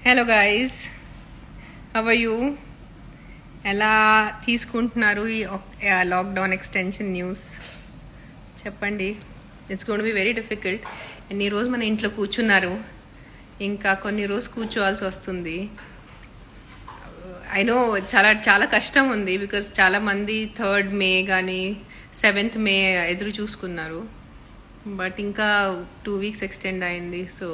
Hello guys, how are you? ఎలా తీసుకుంటున్నారు ఈ లాక్డౌన్ ఎక్స్టెన్షన్ న్యూస్? చెప్పండి. It's gonna be very difficult. ఎన్ని రోజు మన ఇంట్లో కూర్చున్నారు, ఇంకా కొన్ని రోజు కూర్చోవాల్సి వస్తుంది. ఐ నో చాలా చాలా కష్టం ఉంది, బికాస్ చాలామంది 3rd మే కానీ 7th మే ఎదురు చూసుకున్నారు. బట్ ఇంకా 2 వీక్స్ ఎక్స్టెండ్ అయింది, సో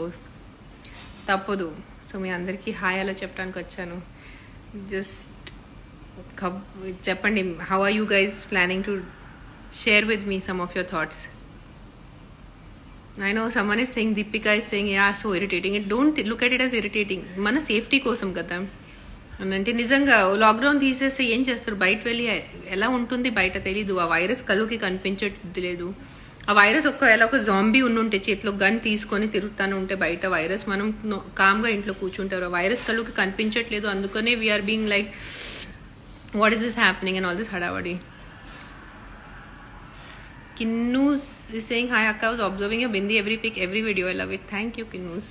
తప్పదు. సో మీ అందరికీ హాయ్ అలా చెప్పడానికి వచ్చాను. జస్ట్ చెప్పండి, how are you guys planning to share with me some of your thoughts? I know someone is saying, Deepika is saying, yeah, so irritating. Don't look at it as irritating. మన safety కోసం కదా అని అంటే, నిజంగా lockdown తీసేస్తే ఏం చేస్తారు? బయట వెళ్ళి ఎలా ఉంటుంది బయట తెలీదు. ఆ వైరస్ కళ్ళుకి కనిపించట్లేదు. ఆ వైరస్ ఒకవేళ ఒక జాంబీ ఉంటే చేతిలో గన్ తీసుకొని తిరుగుతాను ఉంటే బయట వైరస్, మనం కామ్గా ఇంట్లో కూర్చుంటారు. ఆ వైరస్ కళ్ళుకి కనిపించట్లేదు, అందుకనే we're being like what is this happening and all this హడావడి. Kinnus is saying, hi Akka, I was observing your bindi every pic, every video. I love it. Thank you, Kinnus.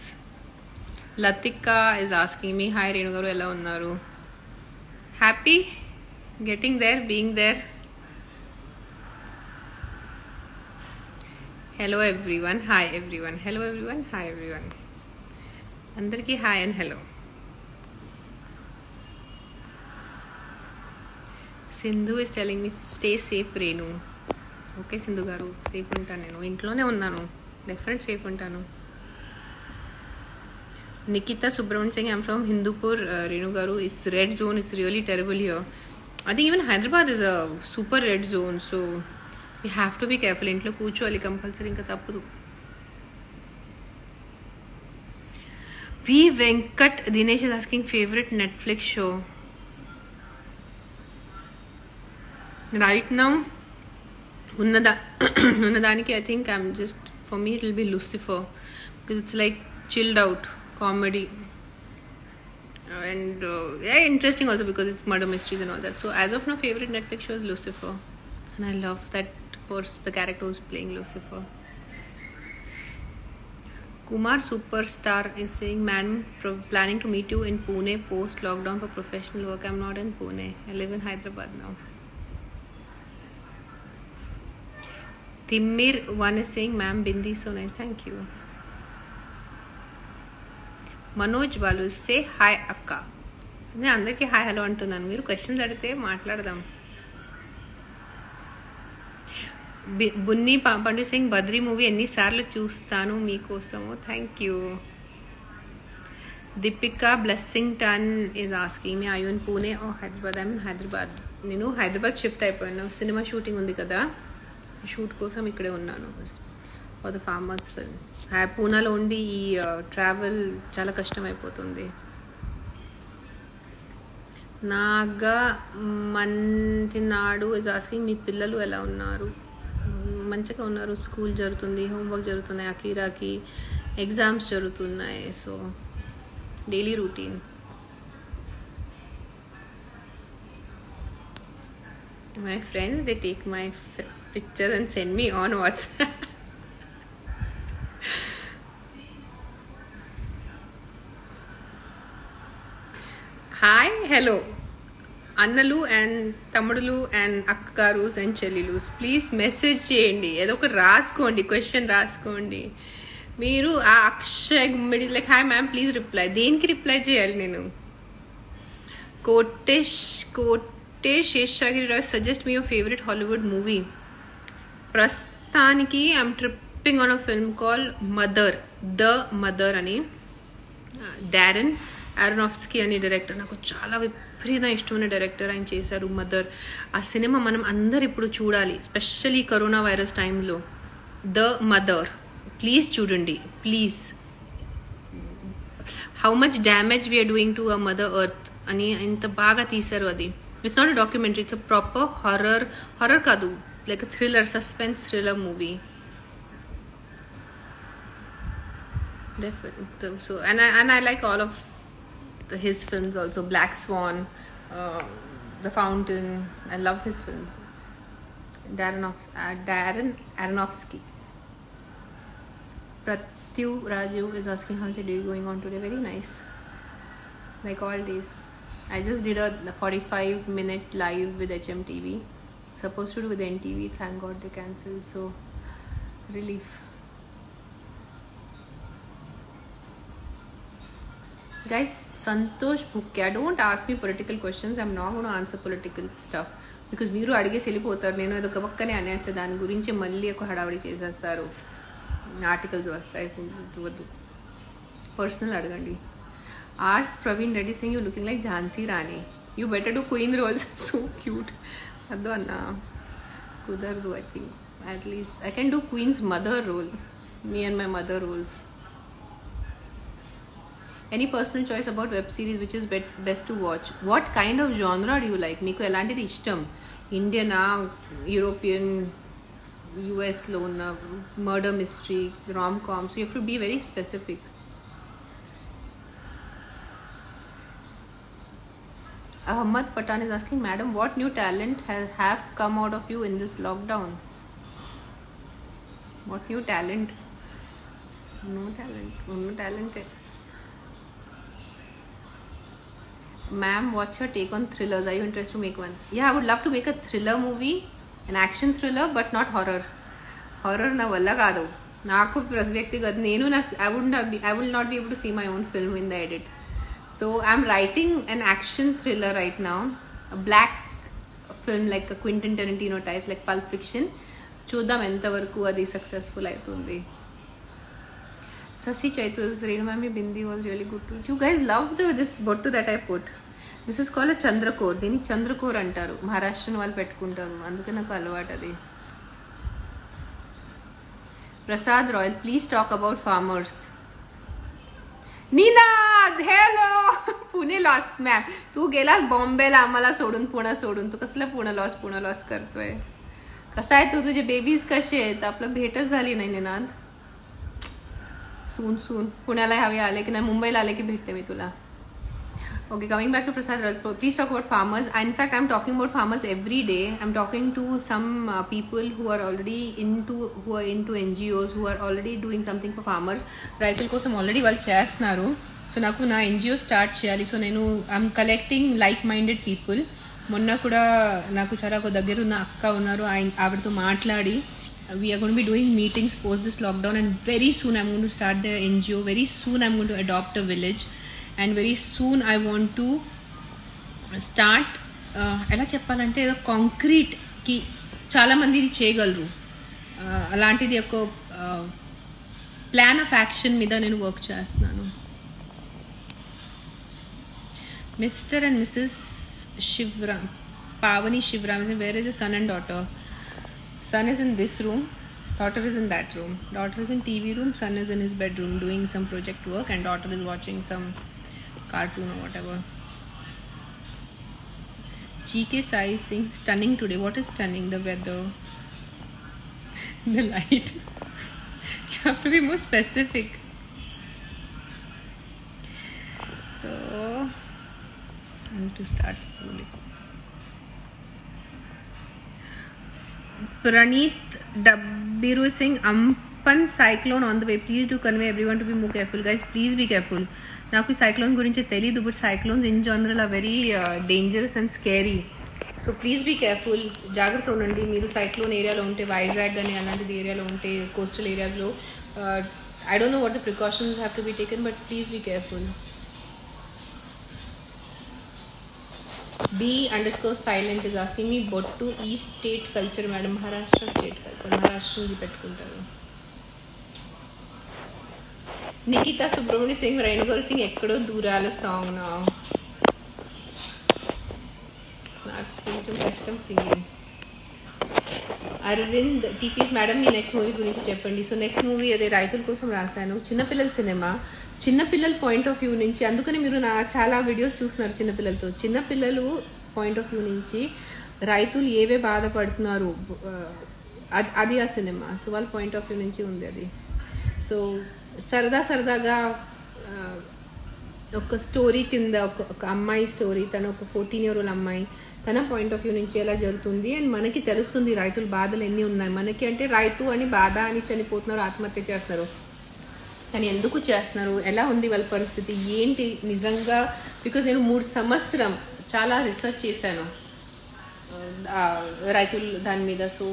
Latika is asking me, hi Renu garu, ella unnaru? Happy getting there, being there. Hello everyone, hi everyone. Hello everyone, hi everyone. Andarki hi and hello. Sindhu is telling me, stay safe Renu. Okay Sindhu garu, safe ఉంటాను, నేను ఇంట్లోనే ఉన్నాను, definite safe ఉంటాను. Nikhita Subrahmanyam Singh, I'm from Hindupur. Renu garu, it's red zone, it's really terrible here. I think even Hyderabad is a super red zone, so you have to be careful. ఇంట్లో కూర్చోవాలి compulsory, ఇంకా తప్పదు. V Venkat Dinesh is asking favourite Netflix show right now. ఉన్నదానికి I think I'm just, for me it will B Lucifer, because it's like chilled out comedy and interesting also because it's murder mysteries and all that. So as of now favourite Netflix show is Lucifer and I love that the character who's playing Lucifer. Kumar Superstar is saying, man, planning to meet you in Pune post lockdown for professional work. I'm not in Pune, I live in Hyderabad now. Timmir one is saying, ma'am, bindi so nice, thank you. Manoj Balu say, hi Akka. నేను అందరికీ hi hello అంటున్నాను, మీరు questions అడిగితే మాట్లాడదాం. బున్ని పండు Singh, Badri movie ఎన్నిసార్లు చూస్తాను మీకోసము, thank you. Deepika Blessington is asking me, I you in Pune or Hyderabad? I mean Hyderabad, నేను హైదరాబాద్ షిఫ్ట్ అయిపోయాను, సినిమా షూటింగ్ ఉంది కదా, షూట్ కోసం ఇక్కడే ఉన్నాను ఫర్ ద ఫార్మర్స్ ఫిల్మ్. పూనాలో ఉండి ఈ ట్రావెల్ చాలా కష్టం అయిపోతుంది. నాగా మంటినాడు ఇస్ ఆస్కింగ్, మీ పిల్లలు ఎలా ఉన్నారు? మంచిగా ఉన్నారు, స్కూల్ జరుగుతుంది, హోంవర్క్ జరుగుతున్నాయి, అకీరాకి ఎగ్జామ్స్ జరుగుతున్నాయి, so daily routine. My friends, they take my pictures and send me on WhatsApp. Hi, hello. అన్నలు అండ్ తమ్ముడులు అండ్ అక్కగారుస్ అండ్ చెల్లెలుస్, ప్లీజ్ మెసేజ్ చేయండి, ఏదో ఒకటి రాసుకోండి, క్వశ్చన్ రాసుకోండి. మీరు ఆ Akshay Gummidi like, hi ma'am please reply, దేనికి రిప్లై చేయాలి నేను? Kotesh Seshagiri Rao, suggest me your favourite Hollywood movie. ప్రస్తుతానికి I'm tripping on a film call mother, the mother అని, డారెన్ ఆరోనోఫ్స్కీ అని డైరెక్టర్, నాకు చాలా విపరీత ఇష్టమైన డైరెక్టర్, ఆయన చేశారు మదర్. ఆ సినిమా మనం అందరు ఇప్పుడు చూడాలి, స్పెషల్లీ కరోనా వైరస్ టైంలో. ద మదర్, ప్లీజ్ చూడండి please. How much damage we're doing to a mother earth అని ఎంత బాగా తీశారు అది. It's not a documentary, it's a proper horror kadu, like a thriller, suspense thriller movie. Definitely. So and I like all of his films also. Black Swan, The Fountain. I love his films. Darren Aronofsky. Pratyu Raju is asking, how's your day going on today? Very nice. like all days. I just did a 45-minute live with HMTV. Supposed to do with NTV. Thank God they cancelled. So relief. Guys, Santosh Bhukkya, don't ask me political questions. I'm not going to answer political stuff. Because మీరు అడిగేసి వెళ్ళిపోతారు. నేను ఏదో పక్కనే అనేస్తే దాని గురించి మళ్ళీ ఒక హడావడి చేసేస్తారు, ఆర్టికల్స్ వస్తాయి. వద్దు, పర్సనల్ అడగండి. ఆర్స్ Praveen Reddy Singh you looking like Jhansi Rani. You better do queen roles. So cute. వద్దు అన్న, కుదరదు. I think at least I can do queen's mother role. Me and my mother roles. Any personal choice about web series which is best to watch? What kind of genre do you like? మీకు ఎలాంటిది ఇష్టం? ఇండియనా, European, యుఎస్లో ఉన్న murder mystery, rom coms? You have to be very specific. Ahmad Patan is asking, Madam, what new talent have come out of you in this lockdown? What new talent? No talent. No talent. Ma'am, what's your take on thrillers? Are you interested to make one? Yeah, I would love to make a thriller movie, an action thriller, but not horror. Horror na valla kaadu. Naaku వ్యక్తిగత నేను I will not be able to see my own film in the edit. So I'm writing an action thriller right now, a black film like a Quentin Tarantino type, like Pulp Fiction. చూద్దాం ఎంతవరకు అది successful అవుతుంది. Sasi Chaitus, Renumami Bindi was really good too. You guys love this bottu that I put. This is called a Chandrakor. Dini Chandrakor antaru. Maharashtrian వాళ్ళు పెట్టుకుంటారు. అందుకే నాకు అలవాటు అది. Prasad Royal, please talk about farmers. Ninad, hello. Pune loss ma'am. तू गेला बॉम्बेला आम्हाला सोडून, पुणे सोडून. तू कसला पुणे लॉस करतोय? कसा आहे तू? तुझे बेबीज कसे आहेत? आपलं भेटच झाली नाही निनाद. सून पुण्याला हवे आले की नाही, मुंबईला आले की भेटते मी तुला. Okay, coming back to Prasad, please talk about farmers. In fact, I'm talking about farmers every day. I'm talking to some people who are into NGOs, who are already doing something for farmers. రైతుల కోసం already వాళ్ళు చేస్తున్నారు. So నాకు నా NGO start చేయాలి. So నేను I'm collecting like minded people. మొన్న కూడా నాకు చాలా ఒక దగ్గర ఉన్న అక్క ఉన్నారు, ఆవిడతో మాట్లాడి we are going to be doing meetings post this lockdown, and very soon I'm going to start the NGO. Very soon I'm going to adopt a village, and very soon I want to start ఎలా చెప్పాలంటే ఏదో కాంక్రీట్కి చాలామంది ఇది చేయగలరు, అలాంటిది ఒక plan of action మీద నేను వర్క్ చేస్తున్నాను. Mr and Mrs Shivaram, Pavani Shivaram, where is the son and daughter? Son is in this room, daughter is in that room. Daughter is in TV room, son is in his bedroom doing some project work, and daughter is watching some cartoon or whatever. GK Sai Singh, stunning today. What is stunning? The weather, the light. You have to be more specific. So I need to start slowly. Praneeth Dabbiru Singh, Ampan cyclone on the way. Please do convey everyone to be more careful. Guys, please be careful. నాకు ఈ cyclone గురించి తెలియదు, but cyclones in general are very dangerous and scary. So please be careful. జాగ్రత్త ఉండండి. మీరు cyclone ఏరియాలో ఉంటే, వైజాగ్ అని అలాంటిది ఏరియాలో ఉంటే, కోస్టల్ ఏరియాస్లో, I don't know what the precautions have to be taken, but please be careful. B_silent is asking me bottu ఈ state culture madam. Maharashtra state culture, మహారాష్ట్రది పెట్టుకుంటారు. నిఖితా సుబ్రహ్మణ్య సింగ్, రేణుగోల్ సింగ్, ఎక్కడో దూరాల సాంగ్. నాకు కొంచెం కష్టం సింగింగ్. అరవింద్ టీపీస్, మేడం మీ నెక్స్ట్ మూవీ గురించి చెప్పండి. సో నెక్స్ట్ మూవీ అదే రైతుల కోసం రాశాను, చిన్నపిల్లల సినిమా, చిన్నపిల్లల పాయింట్ ఆఫ్ వ్యూ నుంచి. అందుకని మీరు నా చాలా వీడియోస్ చూస్తున్నారు చిన్నపిల్లలతో. చిన్నపిల్లలు పాయింట్ ఆఫ్ వ్యూ నుంచి రైతులు ఏవే బాధపడుతున్నారు, అది ఆ సినిమా. సో వాళ్ళ పాయింట్ ఆఫ్ వ్యూ నుంచి ఉంది అది. సో సరదాగా ఒక స్టోరీ కింద, ఒక అమ్మాయి స్టోరీ, తను ఒక 14-year-old అమ్మాయి, తన పాయింట్ ఆఫ్ వ్యూ నుంచి ఎలా జరుగుతుంది, అండ్ మనకి తెలుస్తుంది రైతుల బాధలు ఎన్ని ఉన్నాయి మనకి. అంటే రైతు అని బాధ అని చనిపోతున్నారు, ఆత్మహత్య చేస్తున్నారు. కానీ ఎందుకు చేస్తున్నారు, ఎలా ఉంది వాళ్ళ పరిస్థితి ఏంటి నిజంగా. బికాజ్ నేను 3 సంవత్సరం చాలా రీసెర్చ్ చేశాను రైతులు దాని మీద. సో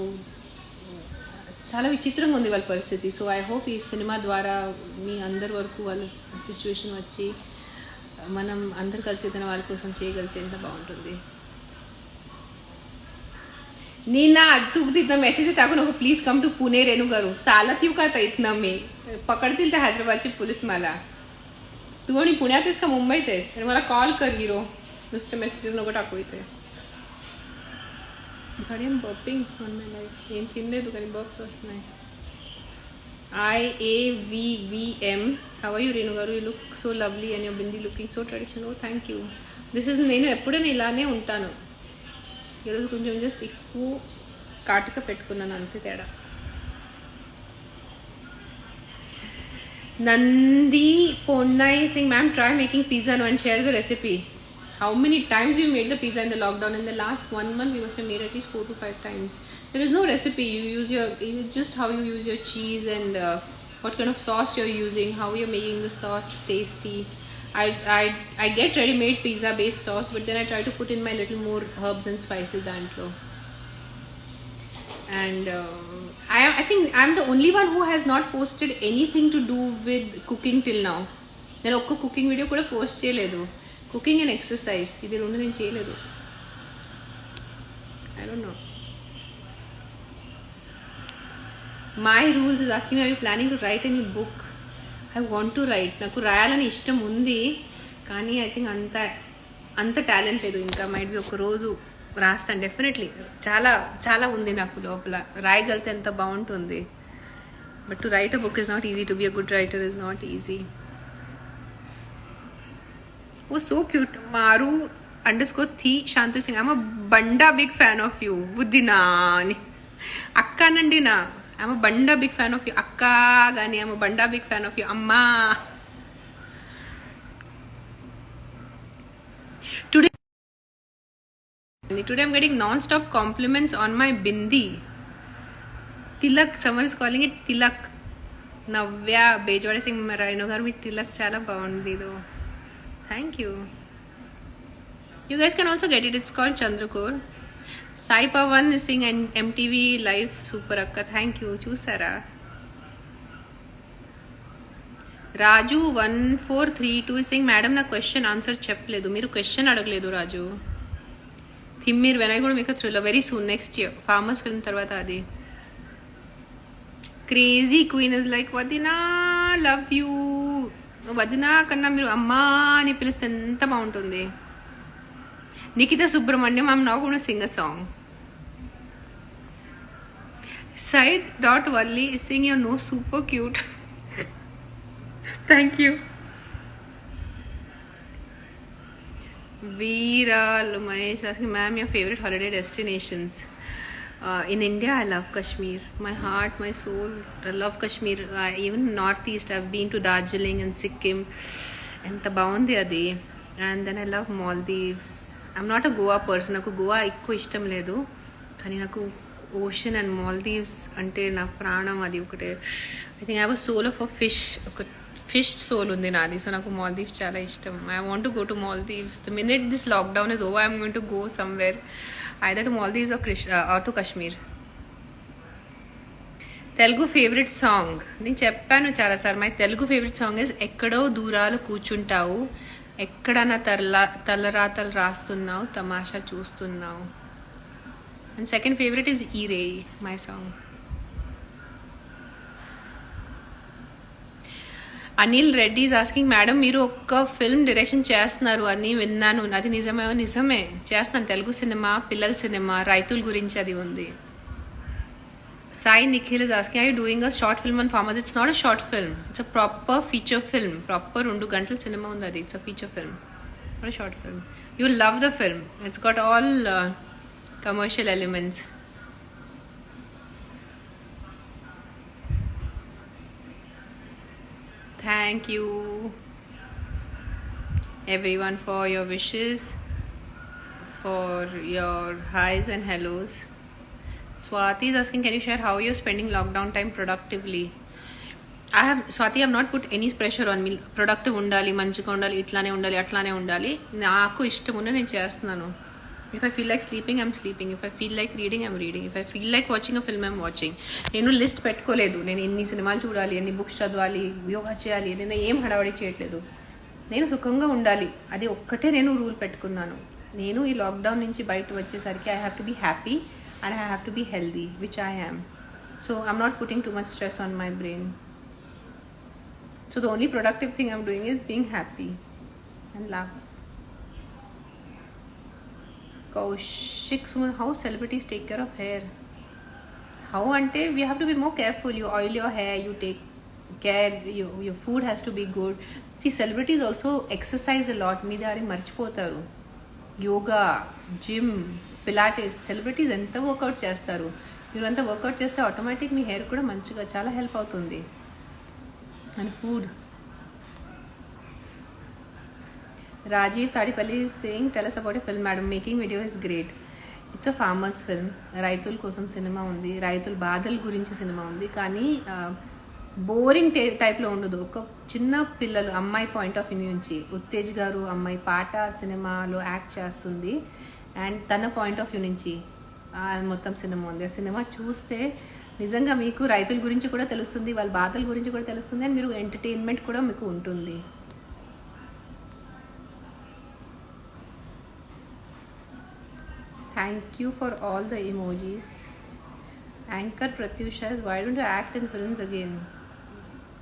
చాలా విచిత్రంగా ఉంది వాళ్ళ పరిస్థితి. సో ఐ హోప్ ఈ సినిమా ద్వారా మీ అందరి వరకు వాళ్ళ సిచ్యువేషన్ వచ్చి మనం అందరు కలిసి తన వాళ్ళ కోసం చేయగలిగితే ఎంత बाउंటుంది. नीना तू इतना मेसेज टाकू नको प्लीज कम टू पुणे रेणू करू चालत येऊ का आता इथनं मी पकडतील त्या हैदराबादची पोलीस मला. तू आणि पुण्यात आहेस का मुंबईत आहेस आणि मला कॉल कर हिरो. नुसतं मेसेज नको टाकू इथे. घडी am burping on my life ఏం తినలేదు కానీ బర్ప్స్ వస్తున్నాయి. IAVVM how are you Renu garu, you look so lovely and your bindi looking so traditional. Oh thank you. This is నేను ఎప్పుడైనా ఇలానే ఉంటాను. ఈరోజు కొంచెం జస్ట్ ఎక్కువ కాటుక పెట్టుకున్నాను అంతే తేడా. Nandi Ponnai Singh ma'am try making pizza and share the recipe. How many times you made the pizza in the lockdown? In the last 1 month we must have made at least 4 to 5 times. There is no recipe. You use just how you use your cheese and what kind of sauce you're using, how you're making the sauce tasty. I get ready-made pizza-based sauce, but then I try to put in my little more herbs and spices dantlo. And I think I'm the only one who has not posted anything to do with cooking till now. నేను ఒక్క cooking video కూడా post చేయలేదు. Cooking and exercise ఇది రెండు నేను చేయలేదు. I don't know. My rules is asking me, are you planning to write any book? I want to write. నాకు రాయాలని ఇష్టం ఉంది కానీ ఐ థింక్ అంత టాలెంట్ లేదు ఇంకా. మైట్ బి ఒక రోజు రాస్తాను డెఫినెట్లీ. చాలా చాలా ఉంది నాకు లోపల, రాయగలితే ఎంత బాగుంటుంది. But to write a book is not easy. To be a good writer is not easy. वो so cute. Maru _ थी शांतु Singh. I'm a banda big fan of you. Buddinani. Akka nandina. I'm a banda big fan of you. Akka gani. I'm a banda big fan of you. Amma. Today I'm getting non-stop compliments on my bindi. Tilak. Someone is calling it Tilak. Navya Bejwade Singh Marino garu me tilak చాలా బాగుంది though. Thank you. You guys can also get it. It's called Chandrakor. Sai Pawan is saying MTV Live Super Akka. Thank you. Chusara. Raju 1432 is saying madam na question answer చెప్పలేదు. మీరు question అడగలేదు రాజు. థిమ్మీర్ when I go to make a thriller very soon next year. Farmers film తర్వాత అది. Crazy Queen is like Vadina love you. వదినా కన్నా మీరు అమ్మా అని పిలిస్తే ఎంత బాగుంటుంది. Nikhita Subrahmanyam I'm now gonna sing a song. Said.Valli is saying your nose super cute. Thank you. Veera Lumesh asking ma'am your favorite holiday destinations. In India, I love Kashmir. My heart, my soul, I love Kashmir. Even Northeast, I've been to Darjeeling and Sikkim. And బాగుంది అది. And then I love Maldives. I'm not a Goa person. నాకు గోవా ఎక్కువ ఇష్టం లేదు. కానీ నాకు ocean and Maldives అంటే నా ప్రాణం. అది ఒకటే. I think I have a soul of a fish. ఒక ఫిష్ సోల్ ఉంది నాది. సో నాకు మాల్దీవ్స్ చాలా ఇష్టం. I want to go to Maldives. The minute this lockdown is over I'm going to go somewhere. either to Maldives or to Kashmir. Telugu favorite song. నేను చెప్పాను చాలా సార్. My Telugu favourite song is ఎక్కడో దూరాలు కూర్చుంటావు, ఎక్కడన్నా తలరాతలు రాస్తున్నావు, తమాషా చూస్తున్నావు. అండ్ సెకండ్ ఫేవరెట్ ఇస్ ఈరే my song. Anil Reddy is asking madam మీరు ఒక్క ఫిల్మ్ డైరెక్షన్ చేస్తున్నారు అని విన్నాను, అది నిజమే? నిజమే చేస్తున్నాను. తెలుగు సినిమా, పిల్లల సినిమా, రైతుల గురించి అది ఉంది. Sai Nikhil is asking I you doing a short film on farmers. It's not a short film, it's a proper feature film. Proper 2 గంటల సినిమా ఉంది అది. It's a feature film, not a short film. You love the film. It's got all commercial elements. Thank you everyone for your wishes, for your highs and hellos. Swati is asking can you share how you're spending lockdown time productively? I have Swathi I not put any pressure on me. Productive ఉండాలి, మంచిగా ఉండాలి, ఇట్లానే ఉండాలి, అట్లానే ఉండాలి. నాకు ఇష్టం ఉండే నేను చేస్తున్నాను. If I feel like sleeping I'm sleeping, if I feel like reading I'm reading, if I feel like watching a film I'm watching. నేను లిస్ట్ పెట్టుకోలేదు, నేను ఎన్ని సినిమాలు చూడాలి, ఎన్ని బుక్స్ చదవాలి, యోగా చేయాలి, నేను ఏం హడావడి చేయట్లేదు. నేను సుఖంగా ఉండాలి, అది ఒక్కటే నేను రూల్ పెట్టుకున్నాను. నేను ఈ లాక్డౌన్ నుంచి బయట వచ్చేసరికి I have to be happy and I have to be healthy, which I am. So I'm not putting too much stress on my brain. So the only productive thing I'm doing is being happy and laugh. Kaushik Suman, how celebrities take care of hair? How ante we have to be more careful. You oil your hair, you take care, your food has to be good. See, celebrities also exercise a lot. మీ దారి మర్చిపోతారు. Yoga, gym, Pilates, celebrities ఎంత work out చేస్తారు. మీరు అంతా work out చేస్తే automatic మీ hair కూడా మంచిగా చాలా హెల్ప్ అవుతుంది. And food. Rajiv Tadipalli is saying, tell us about a film, madam. Making video is great. It's a farmer's film. రైతుల కోసం సినిమా ఉంది, రైతుల బాధల గురించి సినిమా ఉంది. కానీ బోరింగ్ టైప్లో ఉండదు. ఒక చిన్న పిల్లలు అమ్మాయి పాయింట్ ఆఫ్ వ్యూ నుంచి ఉత్తేజ్ గారు అమ్మాయి పాట సినిమాలో యాక్ట్ చేస్తుంది అండ్ తన పాయింట్ ఆఫ్ వ్యూ నుంచి మొత్తం సినిమా ఉంది. ఆ సినిమా చూస్తే నిజంగా మీకు రైతుల గురించి కూడా తెలుస్తుంది, వాళ్ళ బాధల గురించి కూడా తెలుస్తుంది అండ్ మీరు ఎంటర్టైన్మెంట్ కూడా మీకు ఉంటుంది. Thank you for all the emojis. Anchor ప్రత్యూషాస్, why don't you act in films again?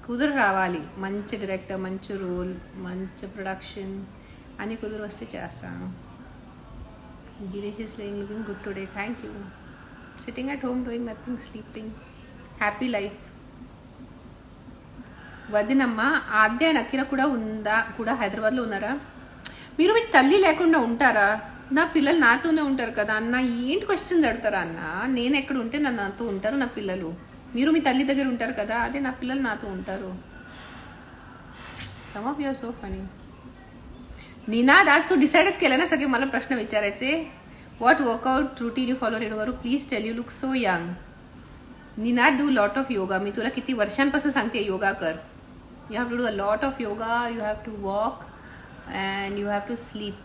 కుదురు రావాలి, మంచి డైరెక్టర్, మంచి రోల్, మంచి ప్రొడక్షన్ అని కుదురు వస్తే చేస్తాను. Girish is laying looking good today. Thank you. Sitting at home doing nothing, sleeping, happy life. వదినమ్మ ఆద్య నకిర కూడా ఉందా, కూడా హైదరాబాద్లో ఉన్నారా? మీరు మీకు తల్లి లేకుండా ఉంటారా? నా పిల్లలు నాతోనే ఉంటారు కదా అన్న. ఏంటి క్వశ్చన్స్ అడుగుతారా అన్న? నేను ఎక్కడ ఉంటే నాతో ఉంటారు నా పిల్లలు. మీరు మీ తల్లి దగ్గర ఉంటారు కదా, అదే నా పిల్లలు నాతో ఉంటారు. Some of you are so funny. Ninad आज तो डिसाइडच केलं ना सगळे. मला प्रश्न विचारायचे, what workout routine you follow Renu garu? Please tell, you look so young. Ninad do lot of yoga. मी तुला किती वर्षांपासून सांगते योगा कर. You have to do a lot of yoga, you have to walk and you have to sleep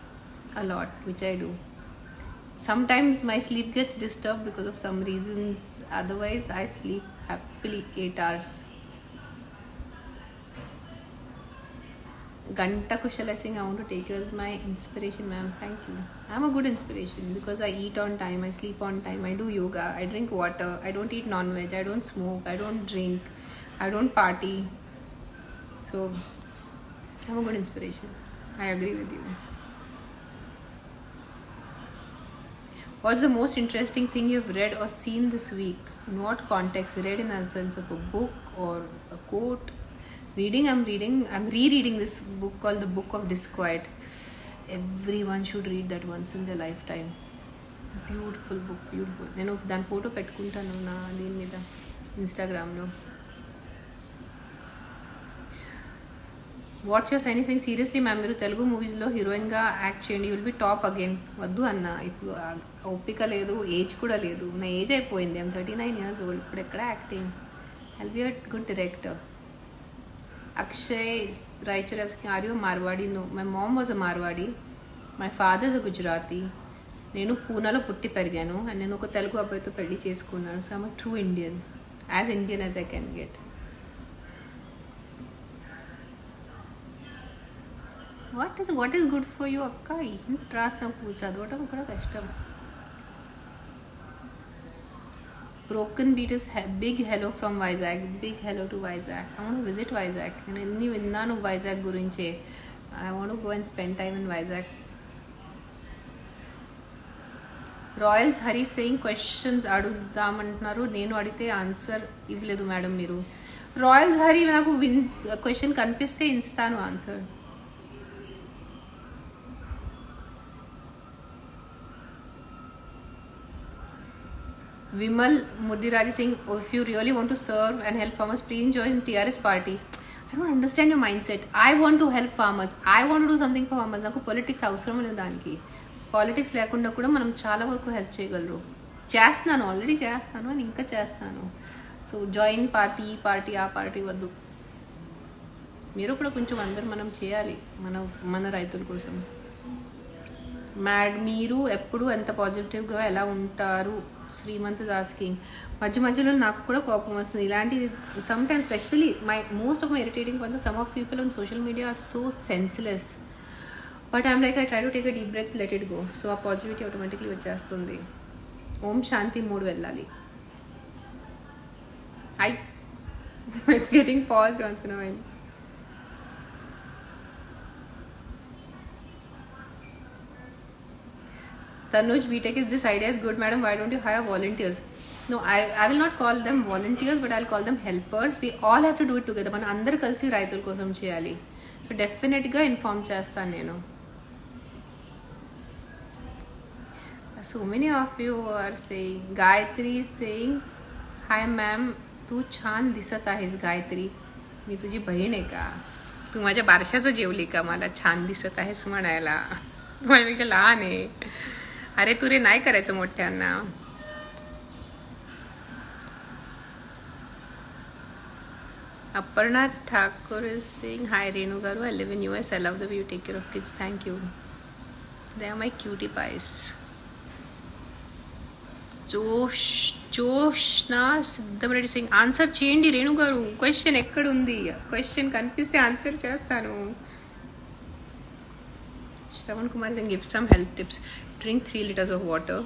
a lot, which I do. Sometimes my sleep gets disturbed because of some reasons, otherwise I sleep happily 8 hours. Ganta Kushala Singh, I want to take you as my inspiration, ma'am. Thank you. I'm a good inspiration because I eat on time, I sleep on time, I do yoga, I drink water, I don't eat non-veg, I don't smoke, I don't drink, I don't party. So I'm a good inspiration. I agree with you. What's the most interesting thing you've read or seen this week? In what context? Read in the sense of a book or a quote? Reading, I'm rereading this book called The Book of Disquiet. Everyone should read that once in their lifetime. Beautiful book, beautiful. నేను దాని photo పెట్టుకుంటాను నా దీని మీద ఇన్స్టాగ్రామ్లో. What's your signing saying? Seriously ma'am, మీరు తెలుగు మూవీస్లో హీరోయిన్గా యాక్ట్ చేయండి, యుల్ బి టాప్ అగైన్. వద్దు అన్న, ఇప్పుడు ఓపిక లేదు, ఏజ్ కూడా లేదు. నా ఏజ్ అయిపోయింది, ఐమ్ 39 years old. ఇప్పుడు ఎక్కడ acting? I'll be a good director. Akshay Raichur asking, are you a Marwadi? No, my mom was a Marwadi. My father is a Gujarati. నేను పూనాలో పుట్టి పెరిగాను అండ్ నేను ఒక తెలుగు అబ్బాయితో పెళ్లి చేసుకున్నాను. So I'm a true Indian, as Indian as I can get. What is good for you అక్క? ఇంత రాసిన చదవటం కూడా కష్టం. Broken beat is big hello from Vizag. Big hello to Vizag. I want to visit Vizag. నేను ఎన్ని విన్నాను వైజాగ్ గురించే. I want to go and spend time in Vizag. Royals Hari saying questions అడుగుదామంటున్నారు, నేను అడిగితే ఆన్సర్ ఇవ్వలేదు మేడం మీరు. రాయల్స్ హరి, నాకు క్వశ్చన్ కనిపిస్తే ఇస్తాను answer. Vimal Mudiraj saying, oh, if you really want to serve and help farmers, please join TRS party. I don't understand your mindset. I want to help farmers. I want to do something for farmers. నాకు politics అవసరం లేదు దానికి. Politics లేకుండా కూడా మనం చాలా వరకు help చేయగలరు. చేస్తున్నాను, ఆల్రెడీ చేస్తాను అని ఇంకా చేస్తాను. సో జాయిన్ పార్టీ ఆ పార్టీ వద్దు. మీరు కూడా కొంచెం అందరూ మనం చేయాలి మన మన రైతుల కోసం. మీరు ఎప్పుడు ఎంత పాజిటివ్గా ఎలా ఉంటారు? శ్రీమంత్ ఆస్కింగ్. మధ్య మధ్యలో నాకు కూడా కోపం వస్తుంది ఇలాంటి sometimes, specially most of my irritating points, some of people on social media are so senseless. But I'm like I try to take a deep breath, let it go. So ఆ positivity automatically వచ్చేస్తుంది. ఓం శాంతి మూడు వెళ్ళాలి. It's getting paused once in a while. Tanuj, BTech is this idea is good, madam. Why don't you hire volunteers? No, I will not call them volunteers, but I'll call them helpers. We all have to do it together. మనం అందరు కలిసి రైతుల కోసం చేయాలి. So డెఫినెట్గా inform చేస్తాను నేను. So many of you are saying, Gayatri is saying, hi ma'am, तू छान दिसत आहेस गायत्री. मी तुझी बहीण आहे का? तू माझ्या बारशाचं जेवली का मला छान दिसत आहेस म्हणायला? माझ्यापेक्षा लहान आहे. अरे तुरे नाही करायचं मोठ्यांना. Aparna Thakur is saying, hi Renu Garu, I live in US. I love the way you take care of kids. Thank you. They are my cutie pies. Joshna Siddhamareddy Singh, answer చేయండి రేణు గారు. క్వశ్చన్ ఎక్కడుంది? క్వశ్చన్ కనిపిస్తే ఆన్సర్ చేస్తాను. Shravan Kumar Singh, give some health tips. Drink 3 liters of water.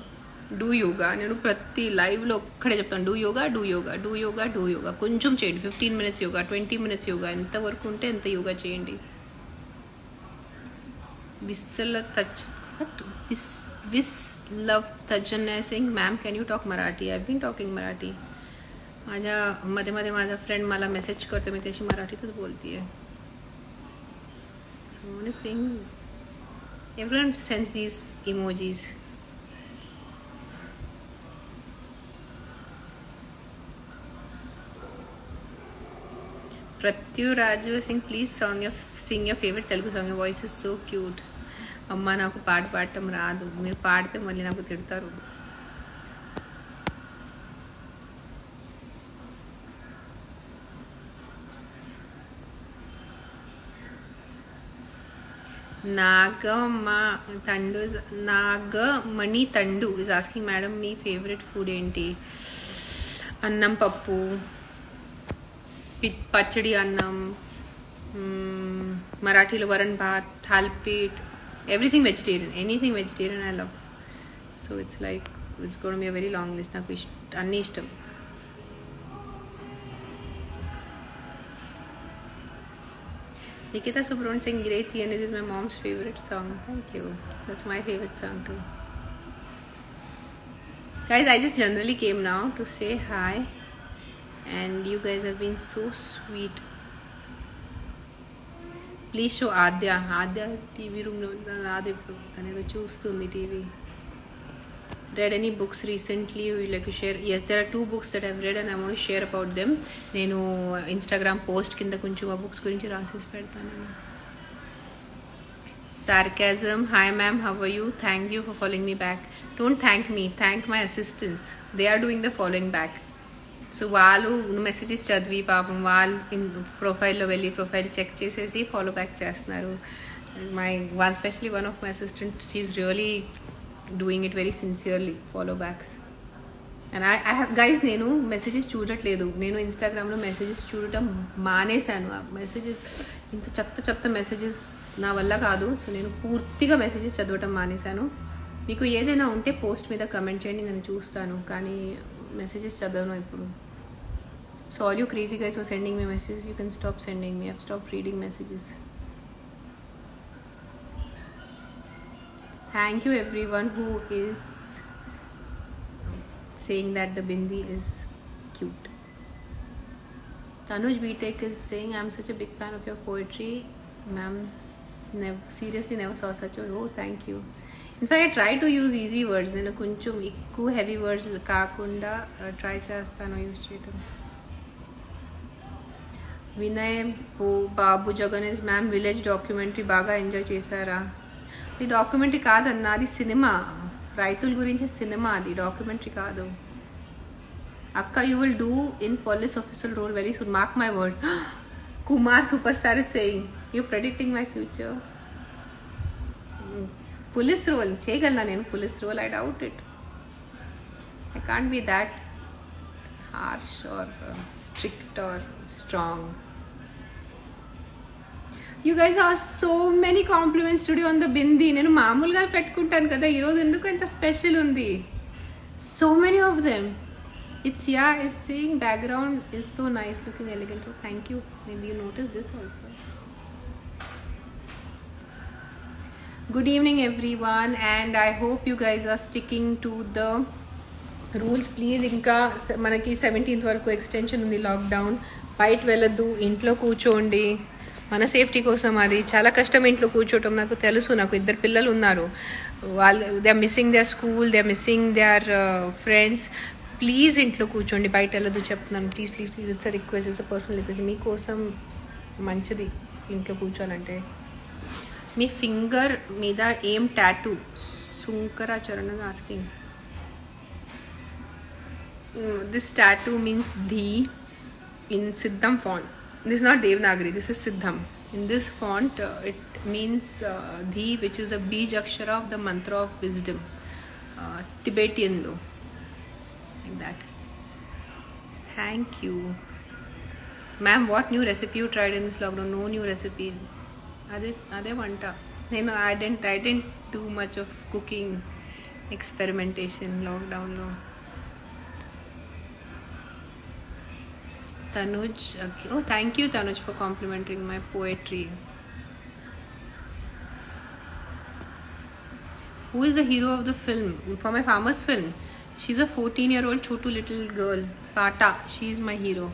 Do yoga. నేను ప్రతి లైవ్లో ఒక్కడే చెప్తాను, do yoga, do yoga, do yoga, do yoga. కొంచెం చేయండి, 15 minutes యోగా, 20 minutes యోగా, ఎంతవరకు ఉంటే ఎంత యోగా చేయండి. विस लव तजन Singh, ma'am can you talk Marathi? I been talking Marathi. माझ्या मध्ये मध्ये माझा फ्रेंड मला मेसेज करते, मी त्याशी मराठीतच बोलते आहे. सोन Singh, everyone sends these emojis. Pratyuraj Singh, please sing your favorite Telugu song. Your voice is so cute. అమ్మ నాకు పాట పాడటం రాదు, మీరు పాడితే మళ్ళీ నాకు తిడతారు. Nagamani Thandu is asking, madam మీ ఫేవరెట్ ఫుడ్ ఏంటి? అన్నం పప్పు, పచ్చడి అన్నం, మరాఠీలో varan bhat, thalipeeth, everything vegetarian, anything vegetarian I love. So it's like it's going to be a very long list. నాకు అన్నీ ఇష్టం. Nikita Subramanian saying, great Ian, this is my mom's favorite song. Thank you. That's my favorite song too. Guys, I just generally came now to say hi, and you guys have been so sweet. Please show Aadya TV రూమ్లో రాదు ఇప్పుడు, తనేదో చూస్తుంది TV. Read any books recently like to share? Yes, there are 2 books that I've read and I want to share about them. నేను Instagram post కింద కొంచెం ఆ books గురించి రాసేసి పెడతాను. Sarcasm, hi ma'am, how are you? Thank you for following me back. Don't thank me, thank my assistants. They are doing the following back. So వాళ్ళు messages చదివి పాపం వాళ్ళు ప్రొఫైల్లో వెళ్ళి ప్రొఫైల్ చెక్ చేసేసి ఫాలో బ్యాక్ చేస్తున్నారు. Especially one of my assistant, she is really doing it very sincerely, follow backs. And I have guys, నేను messages చూడట్లేదు, నేను ఇన్స్టాగ్రామ్లో మెసేజెస్ చూడటం మానేశాను. ఆ మెసేజెస్ ఇంత చెత్త మెసేజెస్ నా వల్ల కాదు. సో నేను పూర్తిగా మెసేజెస్ చదవటం మానేశాను. మీకు ఏదైనా ఉంటే పోస్ట్ మీద కమెంట్ చేయండి, నేను చూస్తాను, కానీ మెసేజెస్ చదవను ఇప్పుడు. So all you crazy guys for sending me messages, you can stop sending me. I have stop reading messages. Thank you everyone who is saying that the bindi is cute. Tanuj BTech is saying, I'm such a big fan of your poetry. Ma'am, seriously never saw such a... Oh, thank you. In fact, I try to use easy words. నేను కొంచెం ఎక్కువ heavy words కాకుండా try చేస్తాను use చేయటం. వినయ్ బాబు జగనేష్, ma'am village documentary బాగా enjoy చేశారా? ఈ documentary కాదన్నా, అది సినిమా, రైతుల గురించి సినిమా, అది డాక్యుమెంటరీ కాదు. అక్క, you will do in police officer role very soon, mark my words. Kumar Superstar is saying, you're predicting my future. Police role, చేయగలనా నేను police role? I doubt it. I can't be that harsh or strict or strong. You guys are so many compliments today on the bindi. నేను మామూలుగా పెట్టుకుంటాను కదా, ఈరోజు ఎందుకు ఎంత special ఉంది? So many of them. It's saying background is so nice, looking elegant. Oh, thank you. Maybe you noticed this also. Good evening everyone, and I hope you guys are sticking to the rules. Please, ఇంకా మనకి 17th వరకు extension ఉంది lockdown. బయట వెళ్ళొద్దు, ఇంట్లో కూర్చోండి. మన safety కోసం అది చాలా కష్టం ఇంట్లో కూర్చోవటం. నాకు తెలుసు, నాకు 2 పిల్లలు ఉన్నారు. వాళ్ళు they are missing their school, they are missing their friends. Please ఇంట్లో కూర్చోండి, బయట వెళ్ళదు చెప్తున్నాను. Please please please, it's a request, it's a personal request. మీకోసం మంచిది ఇంట్లో కూర్చోాలంటే. మీ ఫింగర్ మీద ఏం టాటూ? సుంకరాచరణ ఆస్కింగ్. దిస్ టాటూ మీన్స్ ధీ in Siddham font. This is not Devanagari, this is Siddham. In this font, it means Dhi, which is the Bij Akshara of the mantra of wisdom. Tibetan lo. Like that. Thank you. Ma'am, what new recipe you tried in this lockdown? No new recipe. Ade vanta. I didn't do much of cooking experimentation lockdown lo. Tanuj, okay. Oh, thank you Tanuj for complimenting my poetry. Who is the hero of the film? For my farmer's film, she's a 14-year-old chotu little girl, Pata. She's my hero.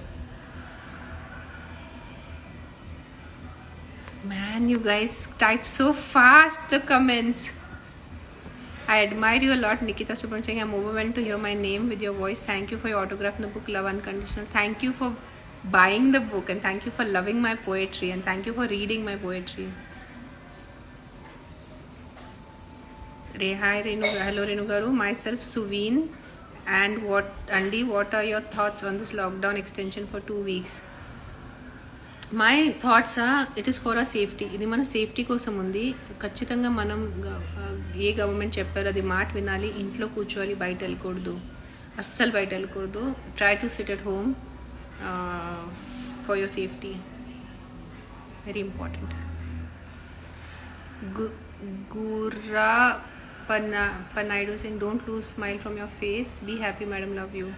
Man, you guys type so fast the comments. I admire you a lot. Nikita Subban saying, I'm overwhelmed to hear my name with your voice. Thank you for your autograph in the book Love Unconditional. Thank you for buying the book, and thank you for loving my poetry, and thank you for reading my poetry. Hi Renu, hello Renu Garu. Myself Suveen, and what are your thoughts on this lockdown extension for 2 weeks? My thoughts it is for a safety. ఇది మన safety కోసం ఉంది. ఖచ్చితంగా మనం ఏ government చెప్పారో అది మాట వినాలి. ఇంట్లో కూర్చోవాలి, బయట వెళ్ళకూడదు, అస్సలు బయట వెళ్ళకూడదు. Try to SIT at home for your safety, very important. Gurra Panaidu saying, don't lose smile from your face, be happy madam, love you.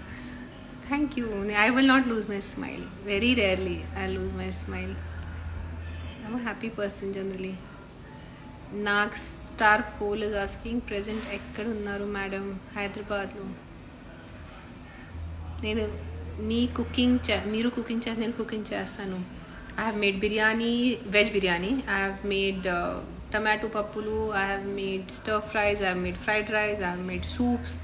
Thank you. I will not lose my smile. Very rarely I lose my smile. I'm a happy person generally. Nag Star Pole is asking, present ekkada unnaru madam? Hyderabad lo. నేను మీరు cooking చేస్తే నేను cooking చేస్తాను. I have made biryani, veg biryani. I have made tomato pappulu. I have made stir fries. I have made fried rice. I have made soups.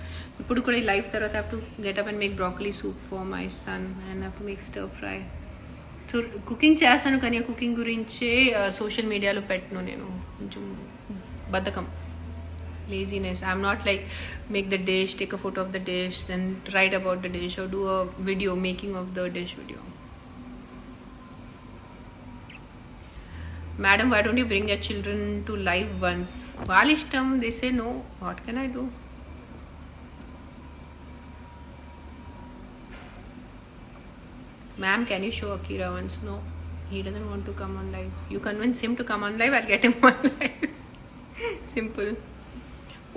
ఇప్పుడు కూడా ఈ life తర్వాత have to get up and make broccoli soup for my son and have to make stir fry. So cooking చేస్తాను, కానీ ఆ cooking గురించే social మీడియాలో పెట్టను. నేను కొంచెం బద్ధకం, laziness. I'm not like make the dish, take a photo of the dish, then write about the dish or do a video making of the dish video. Madam, why don't you bring your children to live once? Valishtam, they say no. What can I do? Ma'am, can you show Akira once? No, he doesn't want to come on live. You convince him to come on live, I'll get him on live. Simple.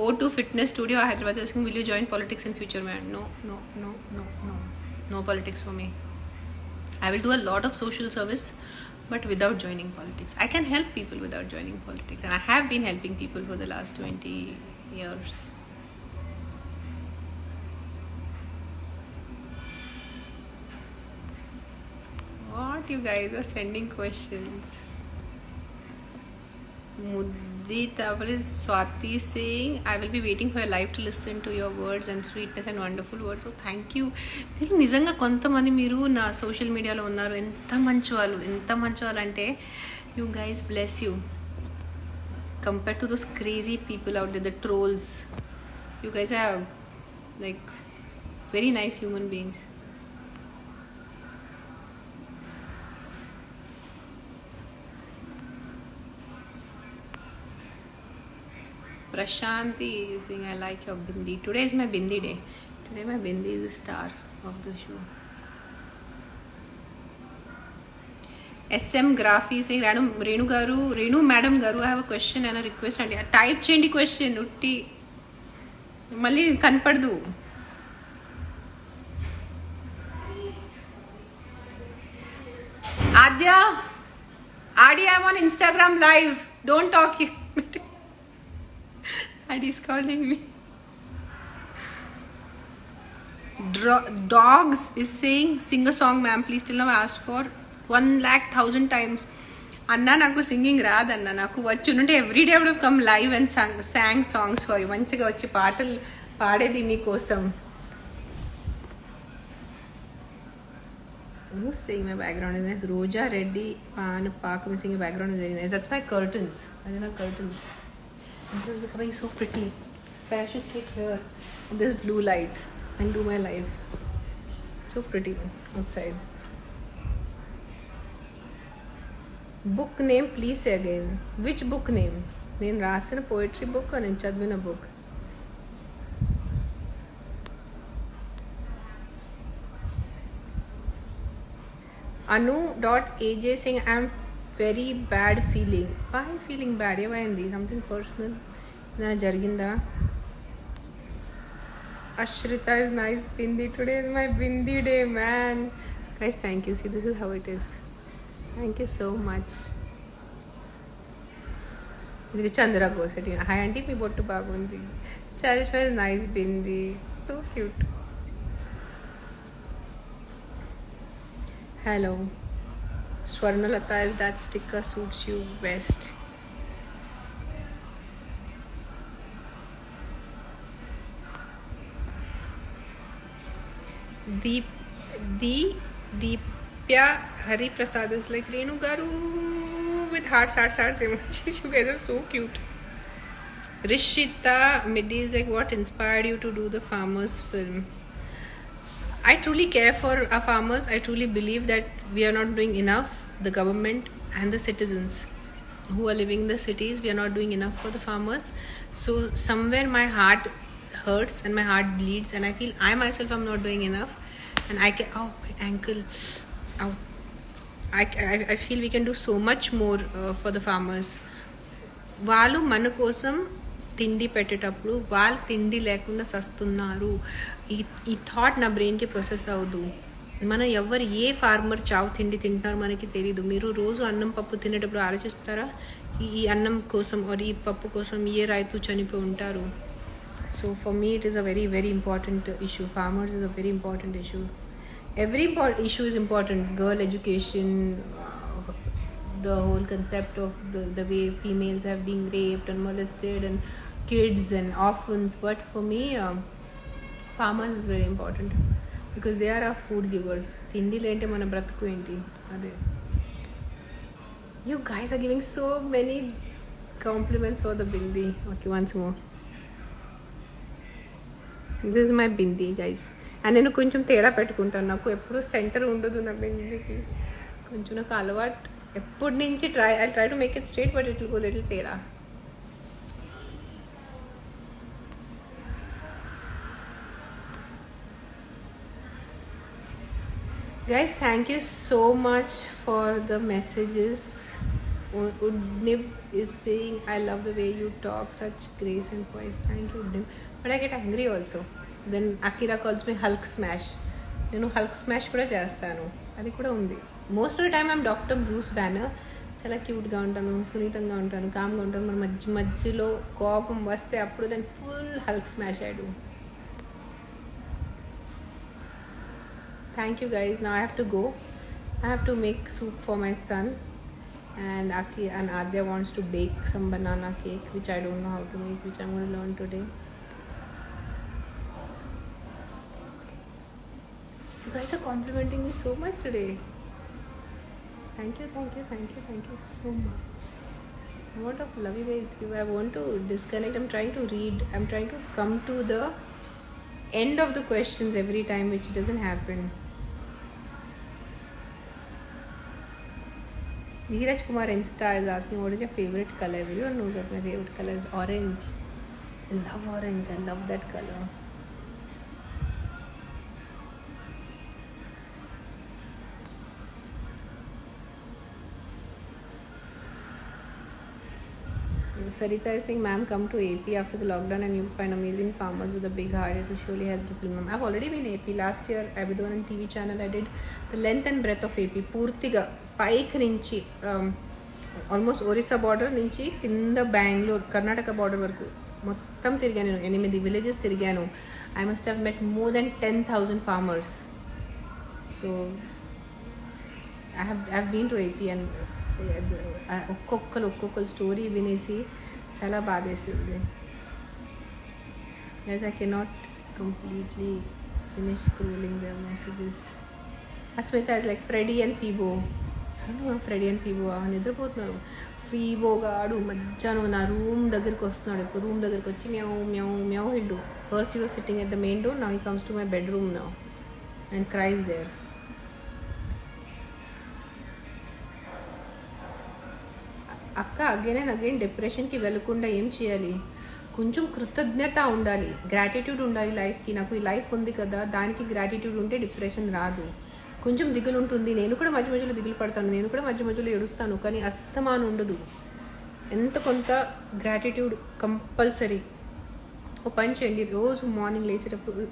O2 Fitness Studio Hyderabad asking, will you join politics in future? Man, no politics for me. I will do a lot of social service, but without joining politics. I can help people without joining politics, and I have been helping people for the last 20 years. What you guys are sending questions? Mudit Swati saying, I will be waiting for your live to listen to your words and sweetness and wonderful words. So thank you. మీరు నిజంగా కొంతమంది మీరు నా social మీడియాలో ఉన్నారు, ఎంత మంచి వాళ్ళు అంటే you guys bless you. Compared to those crazy people out there, the trolls, you guys are like very nice human beings. Prashanti is saying, I like your bindi. Today is my bindi day. Today my bindi is the star of the show. SM Graphi saying, Renu Madam Garu, I have a question and a request. And type change question. Utti. Mali kanpaddu. Adya, Adi, I'm on Instagram live. Don't talk here. Adi is calling me. Dogs is saying, sing a song, ma'am. Please till now I asked for 1,00,000 times. అన్నా నాకు singing రాదన్నా, నాకు వచ్చి ఉంటే everyday would have come live and sang songs for you. మంచిగా వచ్చి పాటలు పాడేది మీకోసం. Who's saying my background is nice? Roja Reddy Pakam is saying your background is very nice. That's my curtains. I don't know curtains. This is becoming so pretty. If I should sit here in this blue light and do my live. So pretty outside. Book name, please say again. Which book name? నేను రాసిన poetry book నేను చదివిన book. Anu.aj saying I'm very bad feeling. Why feeling bad? ఏమైంది? Something personal నా జరిగిందా? Ashrita is nice bindi. Today is my bindi day, man. Guys, thank you. See, this is how it is. Thank you so much. ఇది చంద్ర గోసెటి. Hi aunty, మీ బొట్టు బాగుంది. Charishma is nice bindi. So cute. Hello. Swarnalata, if that sticker suits you best. Deepya Hari Prasad is like, Renu Garu with hearts emojis. You guys are so cute. Rishita Midi is like, what inspired you to do the farmers film? I truly care for our farmers. I truly believe that we are not doing enough, the government and the citizens who are living in the cities, we are not doing enough for the farmers. So somewhere my heart hurts and my heart bleeds and I feel I myself am not doing enough. And I can, oh, my ankle, ow. I feel we can do so much more for the farmers. వాళ్ళు మన కోసం తిండి పెట్టేటప్పుడు వాళ్ళు తిండి లేకుండా సస్తున్నారు. ఈ thought నా బ్రెయిన్కి ప్రాసెస్ అవ్వదు. మనం ఎవరు ఏ ఫార్మర్ చావు తిండి తింటారో మనకి తెలీదు. మీరు రోజు అన్నం పప్పు తినేటప్పుడు ఆలోచిస్తారా ఈ అన్నం కోసం or ఈ పప్పు కోసం ఏ రైతు చనిపోయి ఉంటారు? So for me it is a very very important issue. Farmers is a very important issue. Every issue is important. Girl education, the whole concept of the way females have been raped and molested and kids and orphans. But for me, farmers is very important because they are our food givers. Tindi lente mana bratuku enti ade. You guys are giving so many compliments for the bindi. Okay, once more. This is my bindi, guys. And నేను కొంచెం తేడా పెట్టుకుంటాను. నాకు ఎప్పుడు centre ఉండదు నా బిందికి. కొంచెం నాకు అలవాటు ఎప్పటి నుంచి I try to make it straight but it will go little తేడా. Guys, thank you so much for the messages. Udnib is saying, I love the way you talk, such grace and poise. Thank you, Udnib. But I get angry also. Then Akira calls me Hulk Smash. నేను Hulk smash కూడా చేస్తాను, అది కూడా ఉంది. Most of the time I'm doctor Bruce banner. చాలా క్యూట్గా ఉంటాను, సున్నితంగా ఉంటాను, కామ్గా ఉంటాను. మన మధ్యలో కోపం వస్తే అప్పుడు దాన్ని full Hulk smash I do. Thank you guys. Now I have to go. I have to make soup for my son. And Aki and Adya wants to bake some banana cake, which I don't know how to make, which I'm going to learn today. You guys are complimenting me so much today. Thank you so much. What of lovey ways give. I want to disconnect. I'm trying to read. I'm trying to come to the end of the questions every time, which doesn't happen. Dheeraj Kumar Insta is asking, what is your favorite color? Everyone knows what my favorite color is. Orange. love orange. I love that color. Sarita is saying, ma'am, come to AP after the lockdown and you'll find amazing farmers with a big heart. It will surely help the film. I've already been AP. Last year, Abidwan TV channel, I did the length and breadth of AP. పూర్తిగా పైకి నుంచి almost Orissa border నుంచి కింద Bengaluru Karnataka border వరకు మొత్తం తిరిగాను. 8 villages తిరిగాను. I must have met more than 10,000 farmers. So I have been to AP and ఒక్కొక్కరు స్టోరీ వినేసి చాలా బాధేసింది. Guys, I cannot completely finish scrolling their messages. Asmita is like Freddy and Phoebo. I don't know Freddy and Phoebo. నిద్రపోతున్నారు. ఫీబో గాడు మధ్యాహ్నం నా room దగ్గరికి వస్తున్నాడు. ఇప్పుడు రూమ్ దగ్గరికి వచ్చి మ్యావ్ మ్యావ్ మ్యావ్ హిండు. First he was sitting at the main door. Now he comes to my bedroom now and cries there. అక్క అగైన్ అండ్ అగైన్ డిప్రెషన్కి వెళ్ళకుండా ఏం చేయాలి? కొంచెం కృతజ్ఞత ఉండాలి, గ్రాటిట్యూడ్ ఉండాలి లైఫ్కి. నాకు ఈ లైఫ్ ఉంది కదా, దానికి గ్రాటిట్యూడ్ ఉంటే డిప్రెషన్ రాదు. కొంచెం దిగులు ఉంటుంది. నేను కూడా మధ్య మధ్యలో దిగులు పడతాను, నేను కూడా మధ్య మధ్యలో ఏడుస్తాను, కానీ అస్తమానం ఉండదు. ఎంత కొంత గ్రాటిట్యూడ్ కంపల్సరీ. ఒక పని చేయండి, రోజు మార్నింగ్ లేచేటప్పుడు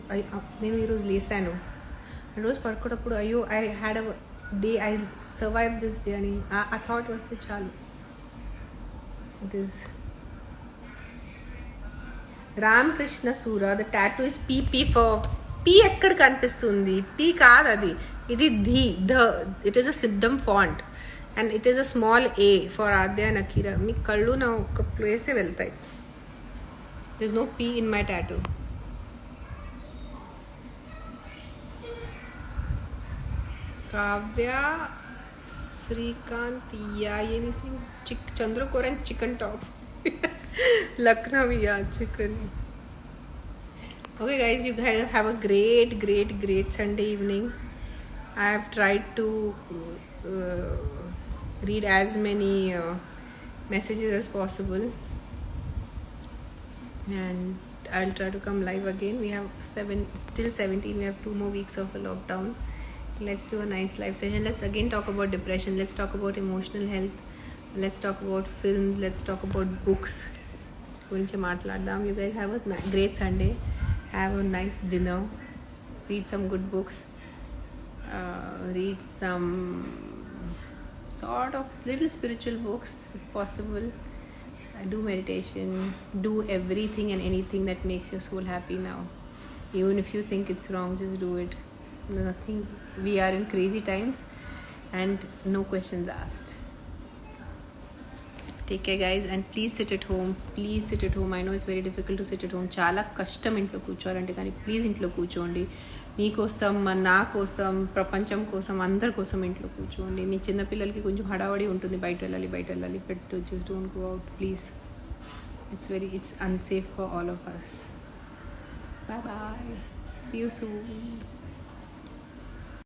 నేను ఈరోజు లేసాను, రోజు పడుకున్నప్పుడు అయ్యో I had a day, I survive this day అని ఆ థాట్ వస్తే చాలు. It is Ramkrishna Sura. The tattoo is PP for P. ఎక్కడ కనిపిస్తుంది? P కాదు అది, ఇది the. It is a Siddham font and it is a small A for Adya and Akira. మీ కళ్ళు నా ఒక ప్లేసే వెళ్తాయి. There is no P in my tattoo. Kavya Srikanth Yayani Singh Chandrakoran chicken top. Lucknowi chicken. Okay guys, you guys have a great Sunday evening. I have tried to read as many messages as possible and I'll try to come live again. We have still 17. We have 2 more weeks of a lockdown. Let's do a nice live session. Let's again talk about depression. Let's talk about emotional health. Let's talk about films. Let's talk about books. గురించి మాట్లాడదాం. You guys have a great Sunday. Have a nice dinner. Read some good books. Read some sort of little spiritual books if possible. Do meditation. Do everything and anything that makes your soul happy now. Even if you think it's wrong, just do it. Nothing. We are in crazy times and no questions asked. Take care guys and please sit at home. I know it's very difficult to sit at home. చాలా కష్టం ఇంట్లో కూర్చోవాలంటే, కానీ please ఇంట్లో కూర్చోండి. మీకోసం, నా కోసం, ప్రపంచం కోసం, అందరి కోసం ఇంట్లో కూర్చోండి. మీ చిన్నపిల్లలకి కొంచెం హడావడి ఉంటుంది, బయట వెళ్ళాలి పెట్టు. Just don't go out please. It's unsafe for all of us. Bye bye. See you soon.